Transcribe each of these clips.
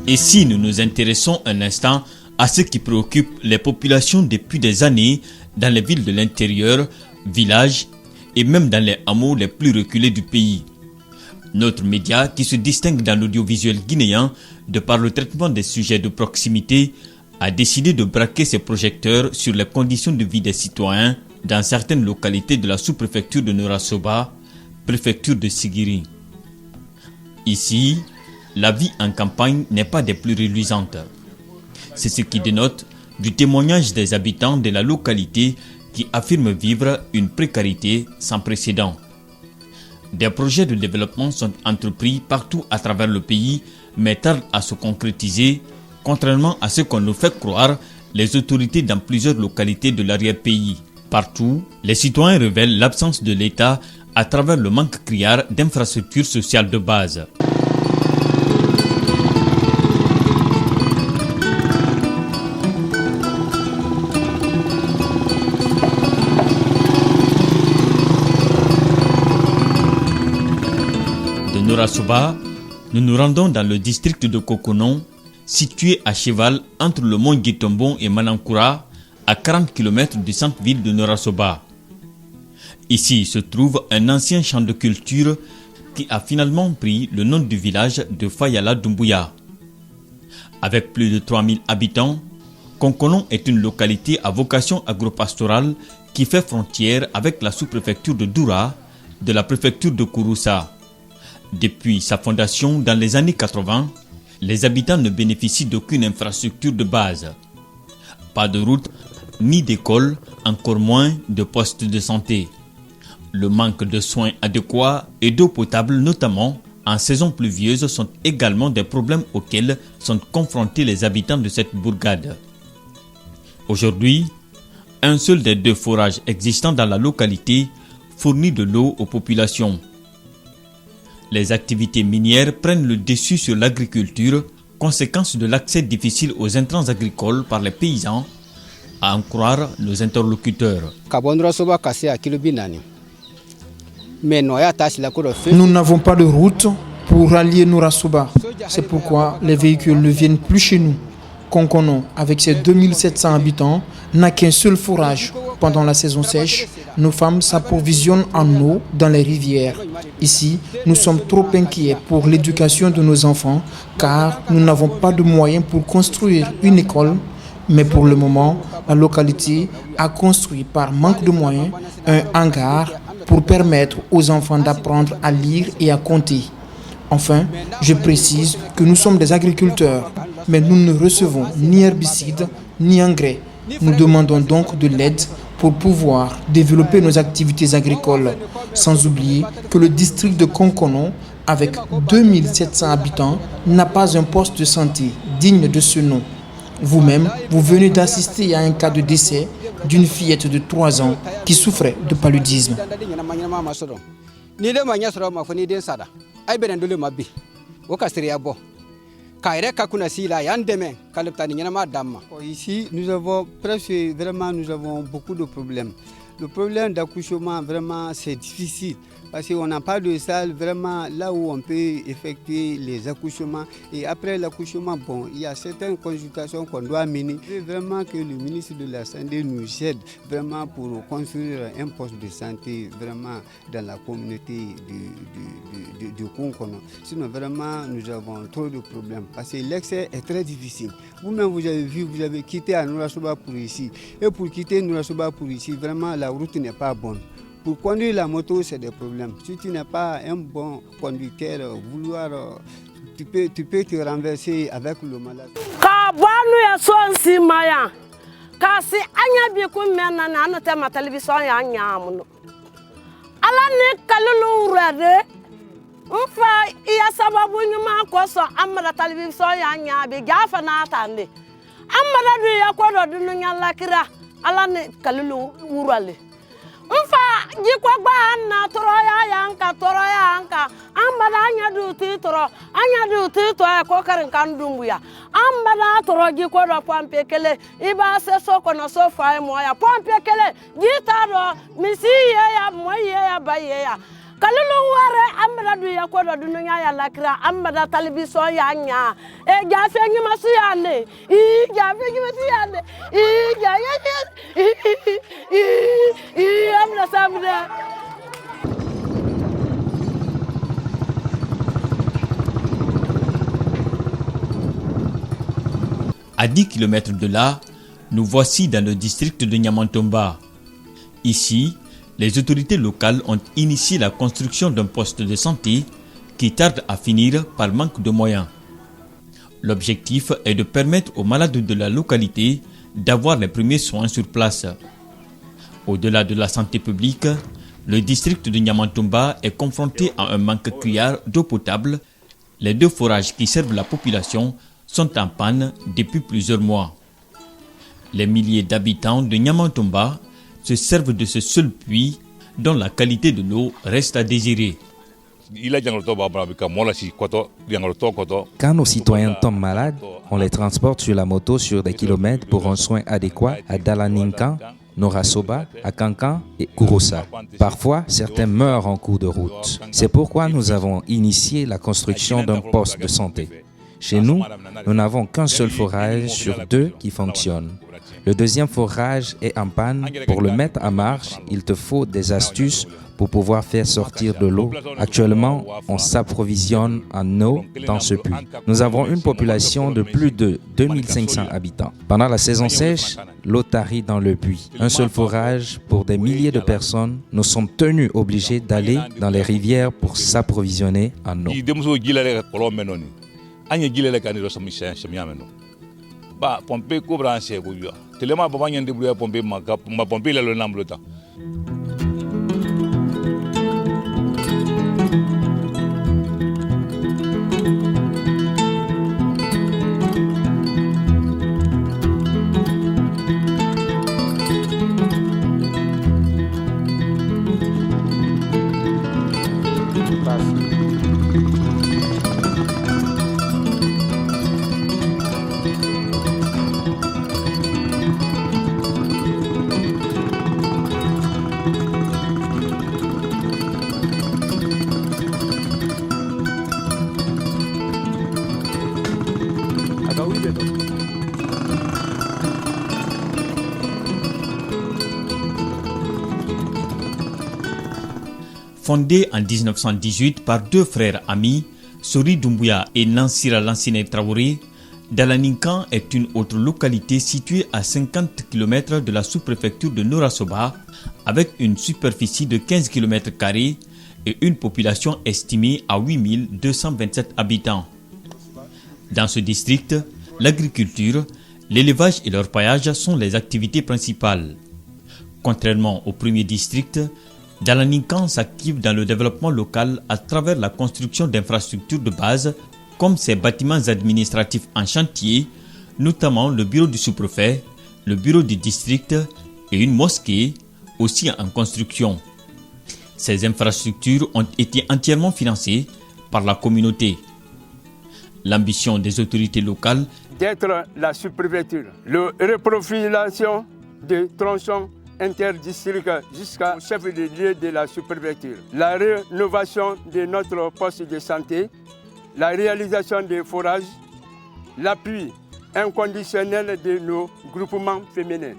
Et si nous nous intéressons un instant à ce qui préoccupe les populations depuis des années dans les villes de l'intérieur, villages et même dans les hameaux les plus reculés du pays. Notre média, qui se distingue dans l'audiovisuel guinéen de par le traitement des sujets de proximité, a décidé de braquer ses projecteurs sur les conditions de vie des citoyens dans certaines localités de la sous-préfecture de Norasoba, préfecture de Sigiri. Ici, la vie en campagne n'est pas des plus reluisantes. C'est ce qui dénote du témoignage des habitants de la localité qui affirment vivre une précarité sans précédent. Des projets de développement sont entrepris partout à travers le pays, mais tardent à se concrétiser, contrairement à ce qu'on nous fait croire les autorités dans plusieurs localités de l'arrière-pays. Partout, les citoyens révèlent l'absence de l'État à travers le manque criard d'infrastructures sociales de base. Norasoba, nous nous rendons dans le district de Kokonon, situé à cheval entre le mont Guitombon et Manankura, à 40 km du centre-ville de Norasoba. Ici se trouve un ancien champ de culture qui a finalement pris le nom du village de Fayala Doumbouya. Avec plus de 3000 habitants, Kokonon est une localité à vocation agropastorale qui fait frontière avec la sous-préfecture de Doura, de la préfecture de Kouroussa. Depuis sa fondation dans les années 80, les habitants ne bénéficient d'aucune infrastructure de base. Pas de route, ni d'école, encore moins de postes de santé. Le manque de soins adéquats et d'eau potable, notamment en saison pluvieuse, sont également des problèmes auxquels sont confrontés les habitants de cette bourgade. Aujourd'hui, un seul des 2 forages existants dans la localité fournit de l'eau aux populations. Les activités minières prennent le dessus sur l'agriculture, conséquence de l'accès difficile aux intrants agricoles par les paysans, à en croire nos interlocuteurs. Nous n'avons pas de route pour rallier Norasoba. C'est pourquoi les véhicules ne viennent plus chez nous. Konkono, avec ses 2700 habitants, n'a qu'un seul forage. Pendant la saison sèche, nos femmes s'approvisionnent en eau dans les rivières. Ici, nous sommes trop inquiets pour l'éducation de nos enfants car nous n'avons pas de moyens pour construire une école. Mais pour le moment, la localité a construit par manque de moyens un hangar pour permettre aux enfants d'apprendre à lire et à compter. Enfin, je précise que nous sommes des agriculteurs, mais nous ne recevons ni herbicides ni engrais. Nous demandons donc de l'aide pour pouvoir développer nos activités agricoles. Sans oublier que le district de Konkono, avec 2700 habitants, n'a pas un poste de santé digne de ce nom. Vous-même, vous venez d'assister à un cas de décès d'une fillette de 3 ans qui souffrait de paludisme. Ici, nous avons beaucoup de problèmes. Le problème d'accouchement, vraiment, c'est difficile. Parce qu'on n'a pas de salle vraiment là où on peut effectuer les accouchements. Et après l'accouchement, bon, il y a certaines consultations qu'on doit mener. Je veux vraiment que le ministre de la Santé nous aide vraiment pour construire un poste de santé vraiment dans la communauté de Konkono. Sinon, vraiment, nous avons trop de problèmes. Parce que l'accès est très difficile. Vous-même, vous avez vu, vous avez quitté Norasoba pour ici. Et pour quitter Norasoba pour ici, vraiment, la route n'est pas bonne. Pour conduire la moto, c'est des problèmes. Si tu n'es pas un bon conducteur, tu peux te renverser avec le malade. Kasi anya bi ku menna na no tema television ya anya mu ala ni kalulu urade mfa iya sababu nyuma ko so amara television ya anya bi gafa na atande amara du ya ko do nu nyala kira ala ni kalulu urale mfa jikwa gba na toro ya anka amara anya du ti to e ko karin kan dumbu ya amara toro jikwa do pampe kele iba se soko na so fa mo ya pampe kele jita do misi ya moye ya baye ya kalulu ware amara du ya ko do nu nya ya lakira amara television ya nya e ja fe nyi masu ya ne amara samre. À 10 km de là, nous voici dans le district de Niamantomba. Ici, les autorités locales ont initié la construction d'un poste de santé qui tarde à finir par manque de moyens. L'objectif est de permettre aux malades de la localité d'avoir les premiers soins sur place. Au-delà de la santé publique, le district de Niamantomba est confronté à un manque criard d'eau potable. Les 2 forages qui servent la population sont en panne depuis plusieurs mois. Les milliers d'habitants de Niamantomba se servent de ce seul puits dont la qualité de l'eau reste à désirer. Quand nos citoyens tombent malades, on les transporte sur la moto sur des kilomètres pour un soin adéquat à Dalaninkan, Norasoba, Akankan et Kouroussa. Parfois, certains meurent en cours de route. C'est pourquoi nous avons initié la construction d'un poste de santé. Chez nous, nous n'avons qu'un seul forage sur 2 qui fonctionne. Le deuxième forage est en panne. Pour le mettre en marche, il te faut des astuces pour pouvoir faire sortir de l'eau. Actuellement, on s'approvisionne en eau dans ce puits. Nous avons une population de plus de 2500 habitants. Pendant la saison sèche, l'eau tarit dans le puits. Un seul forage pour des milliers de personnes. Nous sommes tenus obligés d'aller dans les rivières pour s'approvisionner en eau. Ba pompe ko branche ko yo telema baba nyande bulu pompe ma pompe la lo namblota. Fondé en 1918 par 2 frères amis, Sori Doumbouya et Nansira Lansine Traoré, Dalaninkan est une autre localité située à 50 km de la sous-préfecture de Norasoba, avec une superficie de 15 km² et une population estimée à 8227 habitants. Dans ce district, l'agriculture, l'élevage et l'orpaillage sont les activités principales. Contrairement au premier district, Dalaninkan s'active dans le développement local à travers la construction d'infrastructures de base comme ses bâtiments administratifs en chantier, notamment le bureau du sous-préfet, le bureau du district et une mosquée aussi en construction. Ces infrastructures ont été entièrement financées par la communauté. L'ambition des autorités locales d'être la sous-préfecture, la reprofilation des tronçons interdistrict jusqu'au chef de lieu de la sous-préfecture, la rénovation de notre poste de santé, la réalisation des forages, l'appui inconditionnel de nos groupements féminins.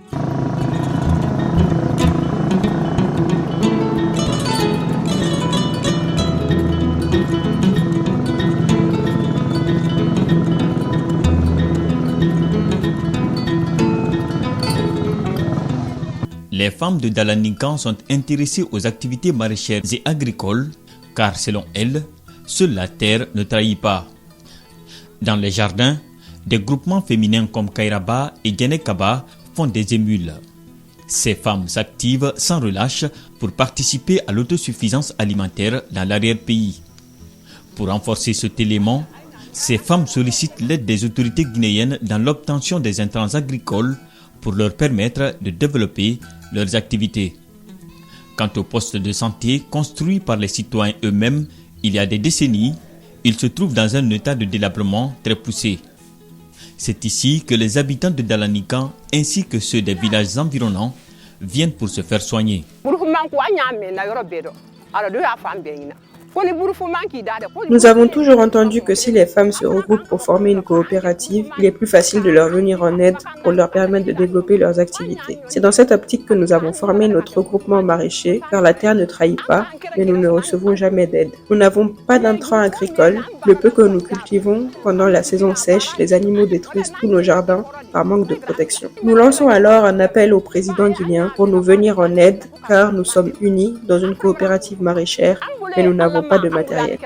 Les femmes de Dalaninkan sont intéressées aux activités maraîchères et agricoles car selon elles, seule la terre ne trahit pas. Dans les jardins, des groupements féminins comme Kairaba et Genekaba font des émules. Ces femmes s'activent sans relâche pour participer à l'autosuffisance alimentaire dans l'arrière-pays. Pour renforcer cet élément, ces femmes sollicitent l'aide des autorités guinéennes dans l'obtention des intrants agricoles pour leur permettre de développer leurs activités. Quant aux postes de santé construits par les citoyens eux-mêmes il y a des décennies, ils se trouvent dans un état de délabrement très poussé. C'est ici que les habitants de Dalaninkan ainsi que ceux des villages environnants viennent pour se faire soigner. Nous avons toujours entendu que si les femmes se regroupent pour former une coopérative, il est plus facile de leur venir en aide pour leur permettre de développer leurs activités. C'est dans cette optique que nous avons formé notre regroupement maraîcher, car la terre ne trahit pas, mais nous ne recevons jamais d'aide. Nous n'avons pas d'intrants agricoles. Le peu que nous cultivons pendant la saison sèche, les animaux détruisent tous nos jardins par manque de protection. Nous lançons alors un appel au président guinéen pour nous venir en aide, car nous sommes unis dans une coopérative maraîchère, mais nous n'avons pas de matériel.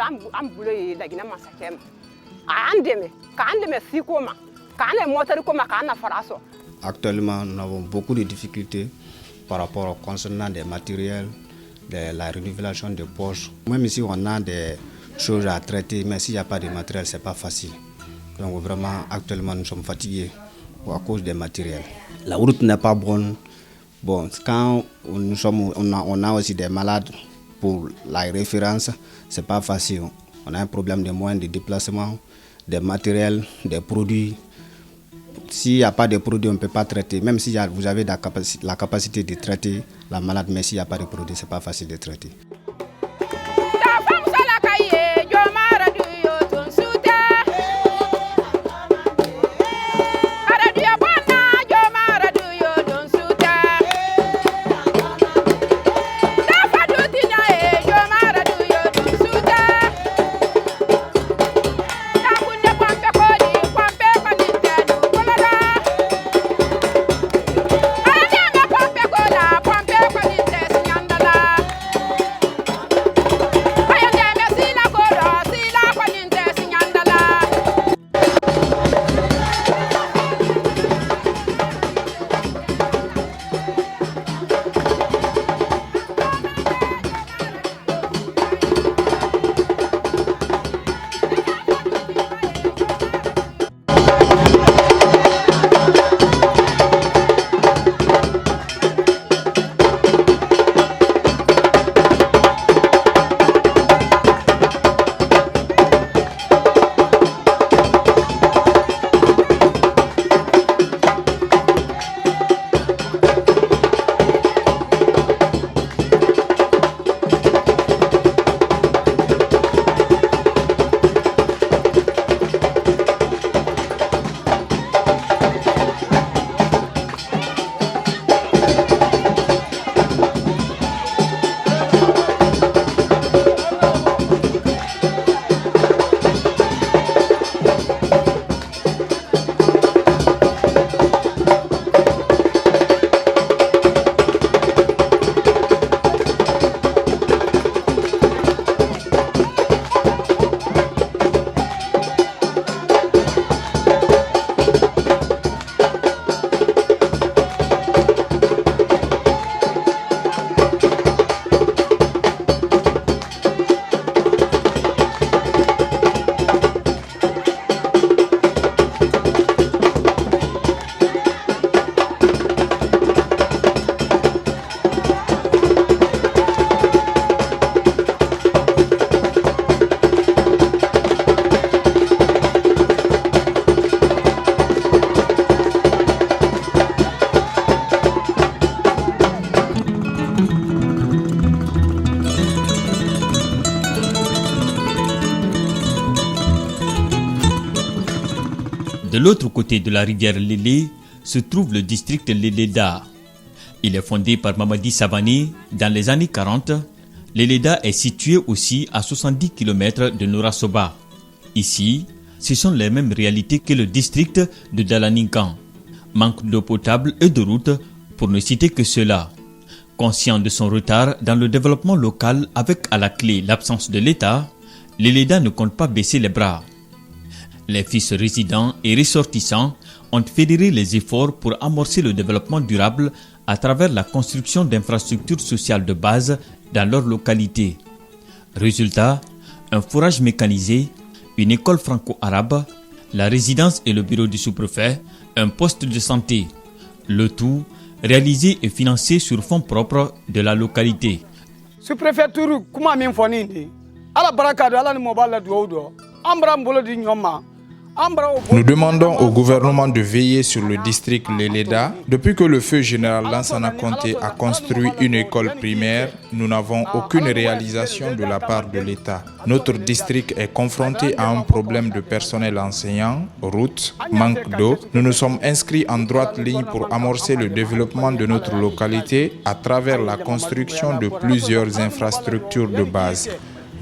Actuellement, nous avons beaucoup de difficultés par rapport au concernant des matériels, de la renouvelation des poches. Même si on a des choses à traiter, mais s'il n'y a pas de matériel, ce n'est pas facile. Donc vraiment, actuellement, nous sommes fatigués à cause des matériels. La route n'est pas bonne. Bon, quand on a aussi des malades pour la référence, ce n'est pas facile. On a un problème de moyens de déplacement, des matériels, des produits. S'il n'y a pas de produits, on ne peut pas traiter. Même si vous avez la capacité de traiter la malade, mais s'il n'y a pas de produits, ce n'est pas facile de traiter. De l'autre côté de la rivière Lélé se trouve le district Léléda. Il est fondé par Mamadi Savané dans les années 40. Léléda est situé aussi à 70 km de Norasoba. Ici, ce sont les mêmes réalités que le district de Dalaninkan. Manque d'eau potable et de route, pour ne citer que cela. Conscient de son retard dans le développement local avec à la clé l'absence de l'État, les LEDA ne comptent pas baisser les bras. Les fils résidents et ressortissants ont fédéré les efforts pour amorcer le développement durable à travers la construction d'infrastructures sociales de base dans leur localité. Résultat, un forage mécanisé, une école franco-arabe, la résidence et le bureau du sous-préfet, un poste de santé. Le tout réalisé et financé sur fonds propres de la localité. Sous-préfecture, comment m'informer? À la barricade, à la mobile de Oudo, Ambra di Nyoma. Nous demandons au gouvernement de veiller sur le district Leleda. Depuis que le feu général Lansana Conté a construit une école primaire, nous n'avons aucune réalisation de la part de l'État. Notre district est confronté à un problème de personnel enseignant, routes, manque d'eau. Nous nous sommes inscrits en droite ligne pour amorcer le développement de notre localité à travers la construction de plusieurs infrastructures de base,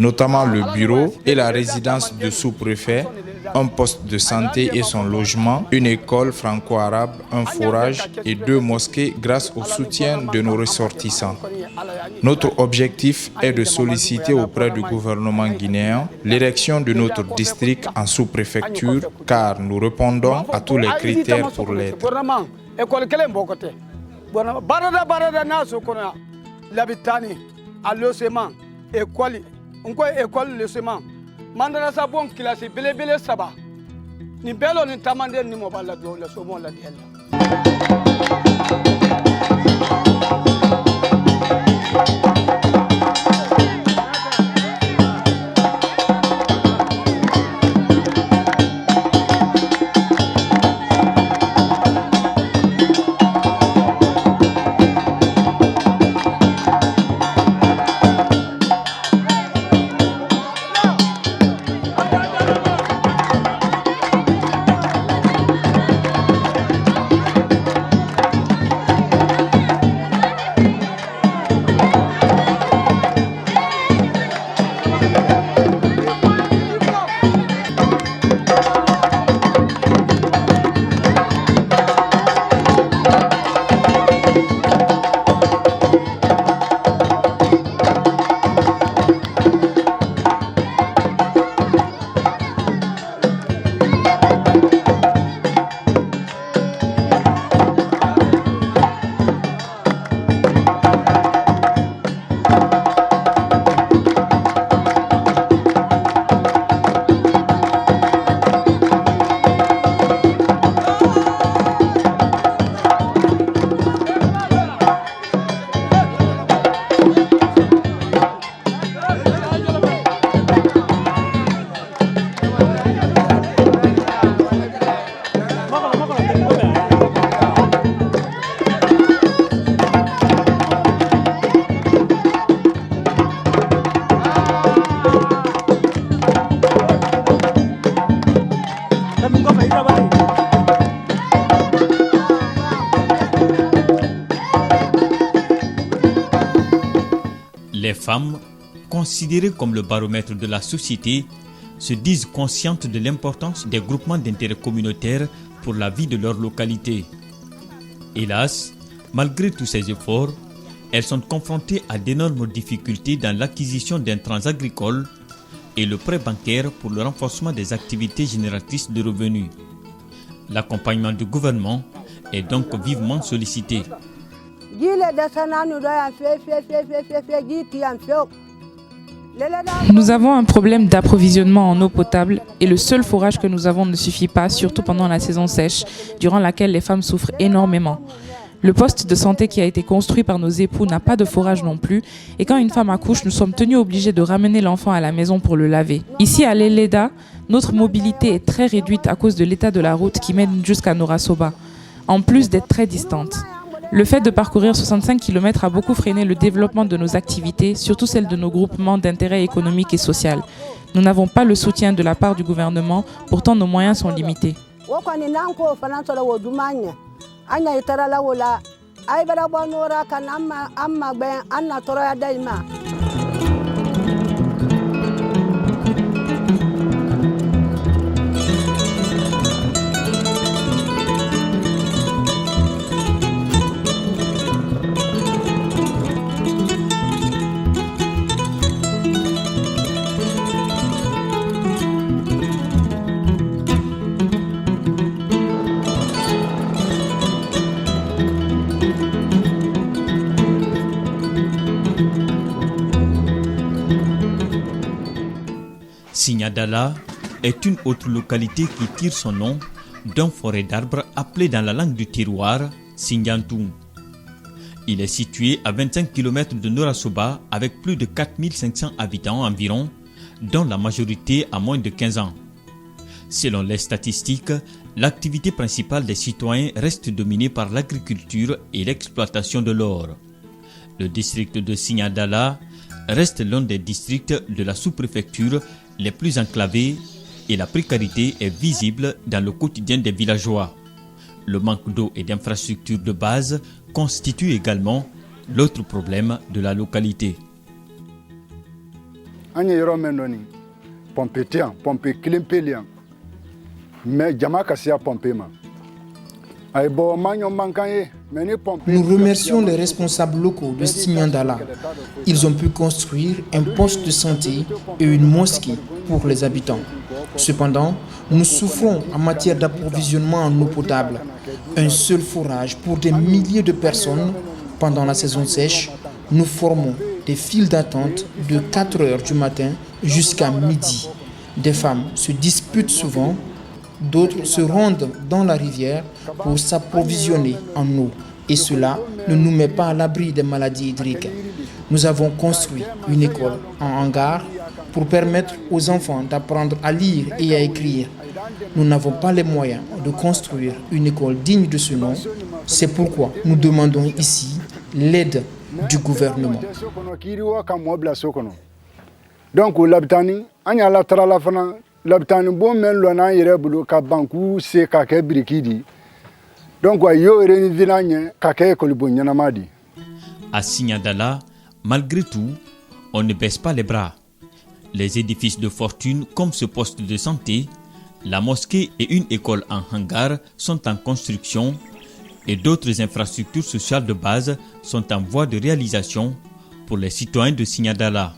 notamment le bureau et la résidence de sous-préfet, un poste de santé et son logement, une école franco-arabe, un forage et 2 mosquées grâce au soutien de nos ressortissants. Notre objectif est de solliciter auprès du gouvernement guinéen l'érection de notre district en sous-préfecture car nous répondons à tous les critères pour l'être. École le sement mandana sabon classe belebele saba ni belo ni tamande ni mobala do le somo la diela. Les femmes, considérées comme le baromètre de la société, se disent conscientes de l'importance des groupements d'intérêt communautaire pour la vie de leur localité. Hélas, malgré tous ces efforts, elles sont confrontées à d'énormes difficultés dans l'acquisition d'intrants agricoles et le prêt bancaire pour le renforcement des activités génératrices de revenus. L'accompagnement du gouvernement est donc vivement sollicité. Nous avons un problème d'approvisionnement en eau potable et le seul forage que nous avons ne suffit pas, surtout pendant la saison sèche, durant laquelle les femmes souffrent énormément. Le poste de santé qui a été construit par nos époux n'a pas de forage non plus et quand une femme accouche, nous sommes tenus obligés de ramener l'enfant à la maison pour le laver. Ici à Leleda, notre mobilité est très réduite à cause de l'état de la route qui mène jusqu'à Norasoba, en plus d'être très distante. Le fait de parcourir 65 km a beaucoup freiné le développement de nos activités, surtout celles de nos groupements d'intérêt économique et social. Nous n'avons pas le soutien de la part du gouvernement, pourtant nos moyens sont limités. Signadala est une autre localité qui tire son nom d'une forêt d'arbres appelée dans la langue du terroir Singantou. Il est situé à 25 km de Norasoba avec plus de 4500 habitants environ, dont la majorité a moins de 15 ans. Selon les statistiques, l'activité principale des citoyens reste dominée par l'agriculture et l'exploitation de l'or. Le district de Signadala reste l'un des districts de la sous-préfecture les plus enclavés et la précarité est visible dans le quotidien des villageois. Le manque d'eau et d'infrastructures de base constitue également l'autre problème de la localité. Nous remercions les responsables locaux de Signadala. Ils ont pu construire un poste de santé et une mosquée pour les habitants. Cependant, nous souffrons en matière d'approvisionnement en eau potable. Un seul forage pour des milliers de personnes pendant la saison sèche. Nous formons des files d'attente de 4 heures du matin jusqu'à midi. Des femmes se disputent souvent. D'autres se rendent dans la rivière pour s'approvisionner en eau. Et cela ne nous met pas à l'abri des maladies hydriques. Nous avons construit une école en hangar pour permettre aux enfants d'apprendre à lire et à écrire. Nous n'avons pas les moyens de construire une école digne de ce nom. C'est pourquoi nous demandons ici l'aide du gouvernement. Donc, l'habitani bon men lona yere bulu ka banku se ka ke brikidi donc yo reni vinanye ka ke ko libo nyanamadi. À Signadala, malgré tout, on ne baisse pas les bras. Les édifices de fortune comme ce poste de santé, la mosquée et une école en hangar sont en construction et d'autres infrastructures sociales de base sont en voie de réalisation pour les citoyens de Signadala.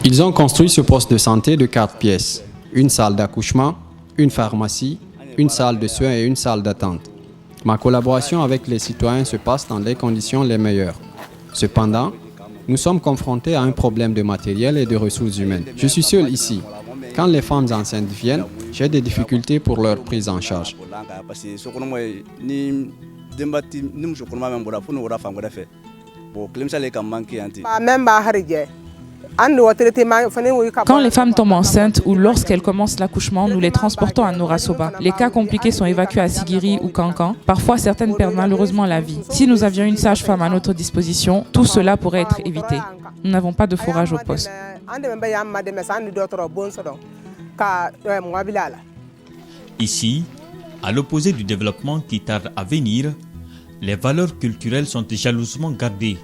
Ils ont construit ce poste de santé de 4 pièces, une salle d'accouchement, une pharmacie, une salle de soins et une salle d'attente. Ma collaboration avec les citoyens se passe dans les conditions les meilleures. Cependant, nous sommes confrontés à un problème de matériel et de ressources humaines. Je suis seul ici. Quand les femmes enceintes viennent, j'ai des difficultés pour leur prise en charge. Quand les femmes tombent enceintes ou lorsqu'elles commencent l'accouchement, nous les transportons à Norasoba. Les cas compliqués sont évacués à Sigiri ou Kankan. Parfois, certaines perdent malheureusement la vie. Si nous avions une sage-femme à notre disposition, tout cela pourrait être évité. Nous n'avons pas de fourrage au poste. Ici, à l'opposé du développement qui tarde à venir, les valeurs culturelles sont jalousement gardées.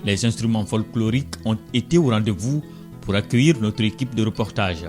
Les instruments folkloriques ont été au rendez-vous pour accueillir notre équipe de reportage.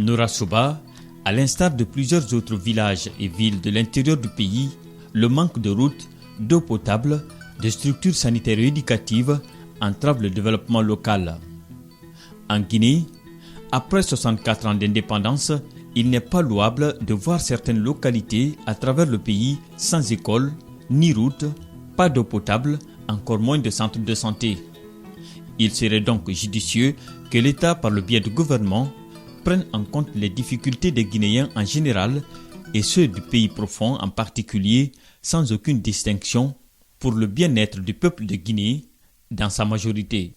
Norasoba, à l'instar de plusieurs autres villages et villes de l'intérieur du pays, le manque de routes, d'eau potable, de structures sanitaires et éducatives entrave le développement local. En Guinée, après 64 ans d'indépendance, il n'est pas louable de voir certaines localités à travers le pays sans école, ni route, pas d'eau potable, encore moins de centres de santé. Il serait donc judicieux que l'État, par le biais du gouvernement, prenne en compte les difficultés des Guinéens en général et ceux du pays profond en particulier, sans aucune distinction, pour le bien-être du peuple de Guinée dans sa majorité.